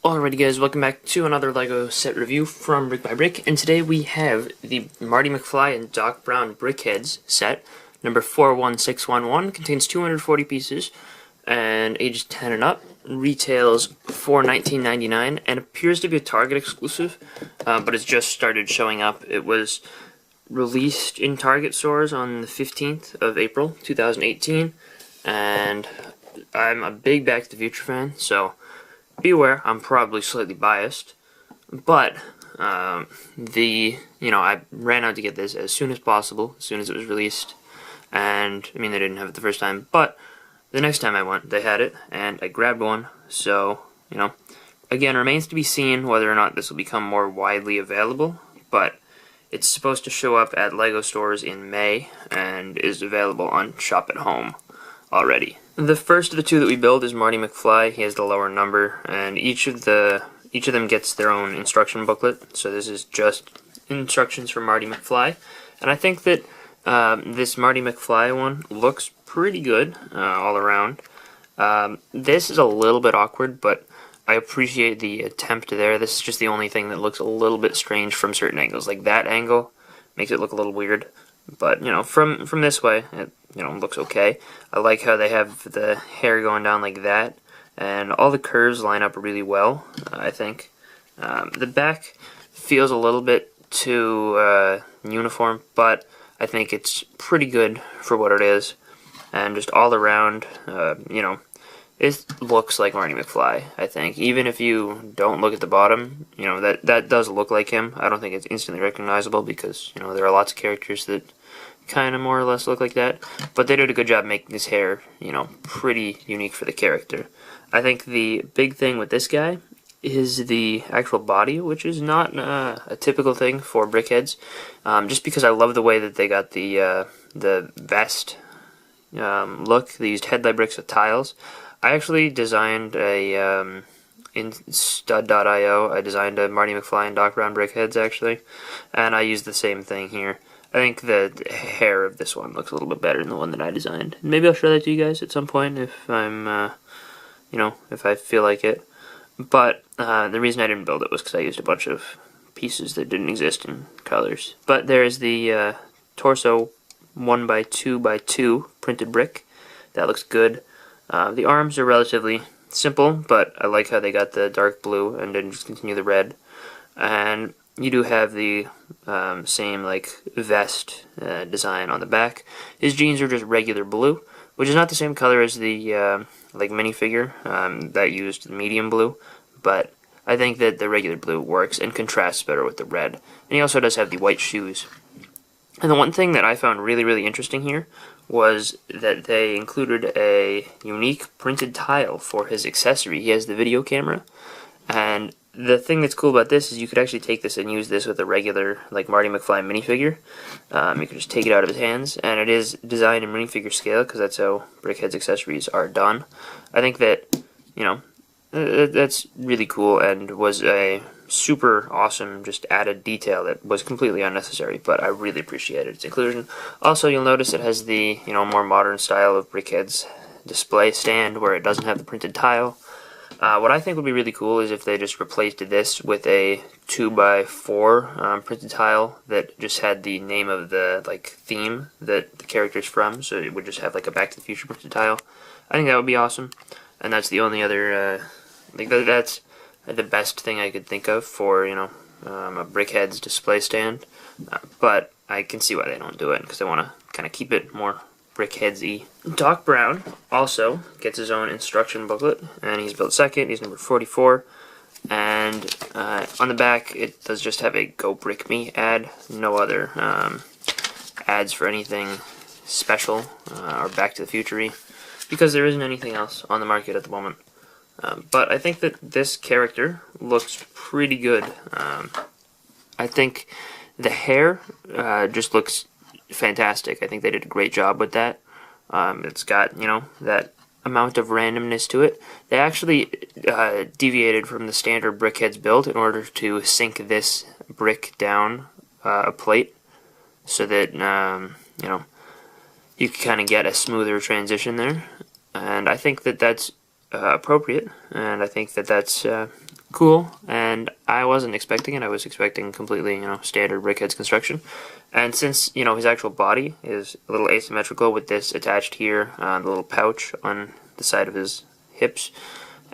Alrighty guys, welcome back to another LEGO set review from BrickByBrick, and today we have the Marty McFly and Doc Brown BrickHeadz set, number 41611, contains 240 pieces, and ages 10 and up, retails for $19.99, and appears to be a Target exclusive, but it's just started showing up. It was released in Target stores on the 15th of April, 2018, and I'm a big Back to the Future fan, so be aware, I'm probably slightly biased, but I ran out to get this as soon as possible, as soon as it was released, and, I mean, they didn't have it the first time, but the next time I went, they had it, and I grabbed one, so, again, remains to be seen whether or not this will become more widely available, but it's supposed to show up at LEGO stores in May, and is available on Shop at Home already. The first of the two that we build is Marty McFly. He has the lower number, and each of them gets their own instruction booklet. So this is just instructions for Marty McFly, and I think that this Marty McFly one looks pretty good all around. This is a little bit awkward, but I appreciate the attempt there. This is just the only thing that looks a little bit strange from certain angles. Like that angle makes it look a little weird, but from this way, it looks okay. I like how they have the hair going down like that, and all the curves line up really well, I think. The back feels a little bit too uniform, but I think it's pretty good for what it is, and just all around, it looks like Marty McFly, I think. Even if you don't look at the bottom, that does look like him. I don't think it's instantly recognizable because, there are lots of characters that kind of more or less look like that, but they did a good job making his hair, pretty unique for the character. I think the big thing with this guy is the actual body, which is not a typical thing for BrickHeadz, just because I love the way that they got the vest look. They used headlight bricks with tiles. I actually designed in stud.io, I designed a Marty McFly and Doc Brown BrickHeadz actually, and I used the same thing here. I think the hair of this one looks a little bit better than the one that I designed. Maybe I'll show that to you guys at some point if I'm, if I feel like it. But the reason I didn't build it was because I used a bunch of pieces that didn't exist in colors. But there's the torso 1x2x2 printed brick. That looks good. The arms are relatively simple, but I like how they got the dark blue and didn't just continue the red. And you do have the same vest design on the back. His jeans are just regular blue, which is not the same color as the minifigure that used the medium blue, but I think that the regular blue works and contrasts better with the red. And he also does have the white shoes. And the one thing that I found really, really interesting here was that they included a unique printed tile for his accessory. He has the video camera, and the thing that's cool about this is you could actually take this and use this with a regular, Marty McFly minifigure. You can just take it out of his hands, and it is designed in minifigure scale, because that's how BrickHeadz accessories are done. I think that, that's really cool, and was a super awesome, just added detail that was completely unnecessary, but I really appreciated its inclusion. Also, you'll notice it has the, more modern style of BrickHeadz display stand, where it doesn't have the printed tile. What I think would be really cool is if they just replaced this with a 2x4 printed tile that just had the name of the theme that the character's from, so it would just have a Back to the Future printed tile. I think that would be awesome, and that's the only other, that's the best thing I could think of for, a BrickHeadz display stand, but I can see why they don't do it, because they want to kind of keep it more BrickHeadz-y. Doc Brown also gets his own instruction booklet, and he's built second. He's number 44, and on the back it does just have a Go Brick Me ad. No other ads for anything special or Back to the Future-y, because there isn't anything else on the market at the moment. But I think that this character looks pretty good. I think the hair just looks fantastic. I think they did a great job with that. It's got, that amount of randomness to it. They actually deviated from the standard BrickHeadz build in order to sink this brick down a plate so that, you can kind of get a smoother transition there. And I think that that's appropriate, and I think that that's cool, and I wasn't expecting it. I was expecting completely, standard BrickHeadz construction. And since, his actual body is a little asymmetrical with this attached here, the little pouch on the side of his hips,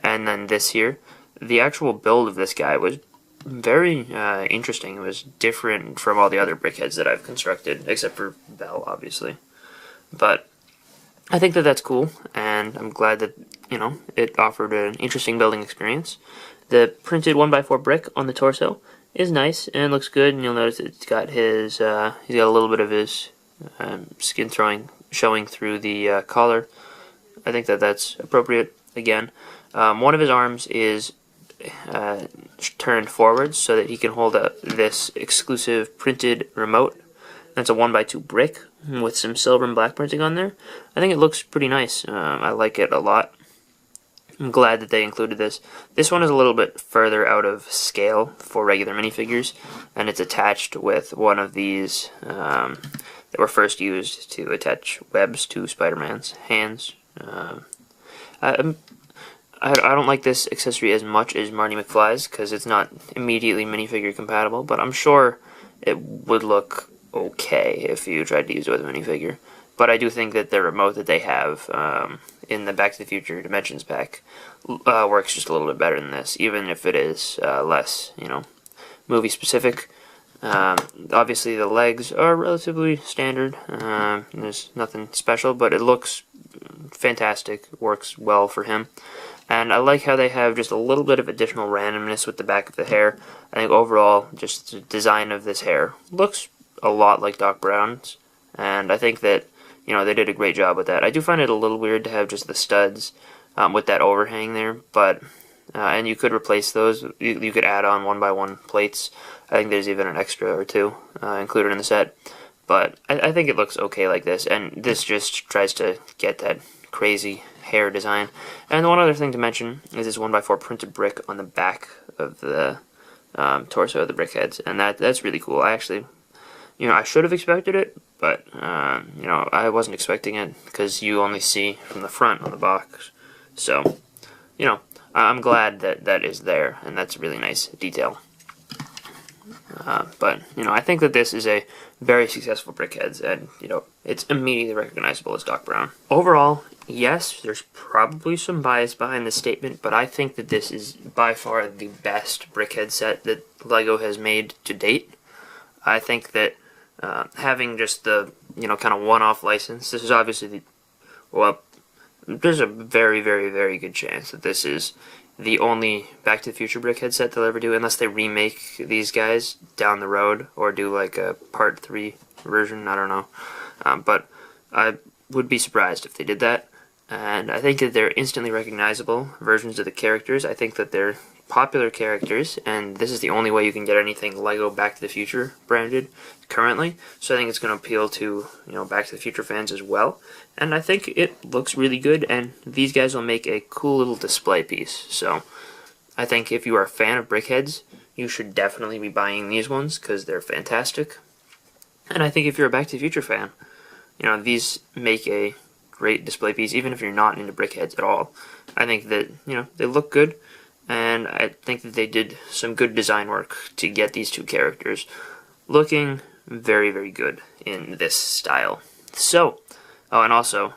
and then this here, the actual build of this guy was very interesting. It was different from all the other BrickHeadz that I've constructed, except for Bell, obviously. But I think that that's cool, and I'm glad that, it offered an interesting building experience. The printed 1x4 brick on the torso is nice and looks good, and you'll notice it's got his, he's got a little bit of his skin showing through the collar. I think that that's appropriate. Again, one of his arms is turned forwards so that he can hold this exclusive printed remote. That's a 1x2 brick with some silver and black printing on there. I think it looks pretty nice. I like it a lot. I'm glad that they included this. This one is a little bit further out of scale for regular minifigures, and it's attached with one of these that were first used to attach webs to Spider-Man's hands. I don't like this accessory as much as Marty McFly's because it's not immediately minifigure compatible, but I'm sure it would look okay if you tried to use it with a minifigure. But I do think that the remote that they have in the Back to the Future Dimensions pack works just a little bit better than this, even if it is less, movie specific. Obviously the legs are relatively standard. There's nothing special, but it looks fantastic. Works well for him. And I like how they have just a little bit of additional randomness with the back of the hair. I think overall, just the design of this hair looks a lot like Doc Brown's, and I think that they did a great job with that. I do find it a little weird to have just the studs with that overhang there, but and you could replace those. You could add on 1x1 plates. I think there's even an extra or two included in the set, but I think it looks okay like this, and this just tries to get that crazy hair design. And one other thing to mention is this 1x4 printed brick on the back of the torso of the BrickHeadz, and that's really cool. I actually, I should have expected it, but I wasn't expecting it because you only see from the front on the box. So, I'm glad that that is there, and that's a really nice detail. But I think that this is a very successful BrickHeadz, and it's immediately recognizable as Doc Brown. Overall, yes, there's probably some bias behind this statement, but I think that this is by far the best BrickHeadz set that LEGO has made to date. I think that having just the kind of one-off license, this is obviously there's a very, very, very good chance that this is the only Back to the Future BrickHeadz set they'll ever do, unless they remake these guys down the road or do like a Part 3 version. I don't know, but I would be surprised if they did that. And I think that they're instantly recognizable versions of the characters. I think that they're popular characters, and this is the only way you can get anything LEGO Back to the Future branded currently. So I think it's going to appeal to Back to the Future fans as well. And I think it looks really good, and these guys will make a cool little display piece. So I think if you are a fan of BrickHeadz, you should definitely be buying these ones because they're fantastic. And I think if you're a Back to the Future fan, these make a great display piece, even if you're not into BrickHeadz at all. I think that they look good, and I think that they did some good design work to get these two characters looking very, very good in this style. So, and also,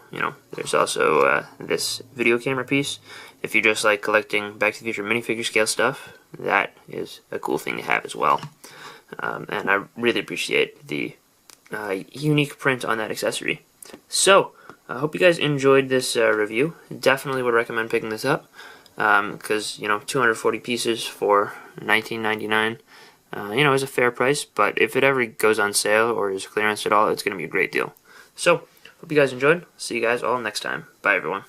there's also this video camera piece. If you just like collecting Back to the Future minifigure scale stuff, that is a cool thing to have as well. And I really appreciate the unique print on that accessory. So, I hope you guys enjoyed this review. Definitely would recommend picking this up because 240 pieces for $19.99 is a fair price, but if it ever goes on sale or is clearance at all, it's going to be a great deal. So, hope you guys enjoyed. See you guys all next time. Bye, everyone.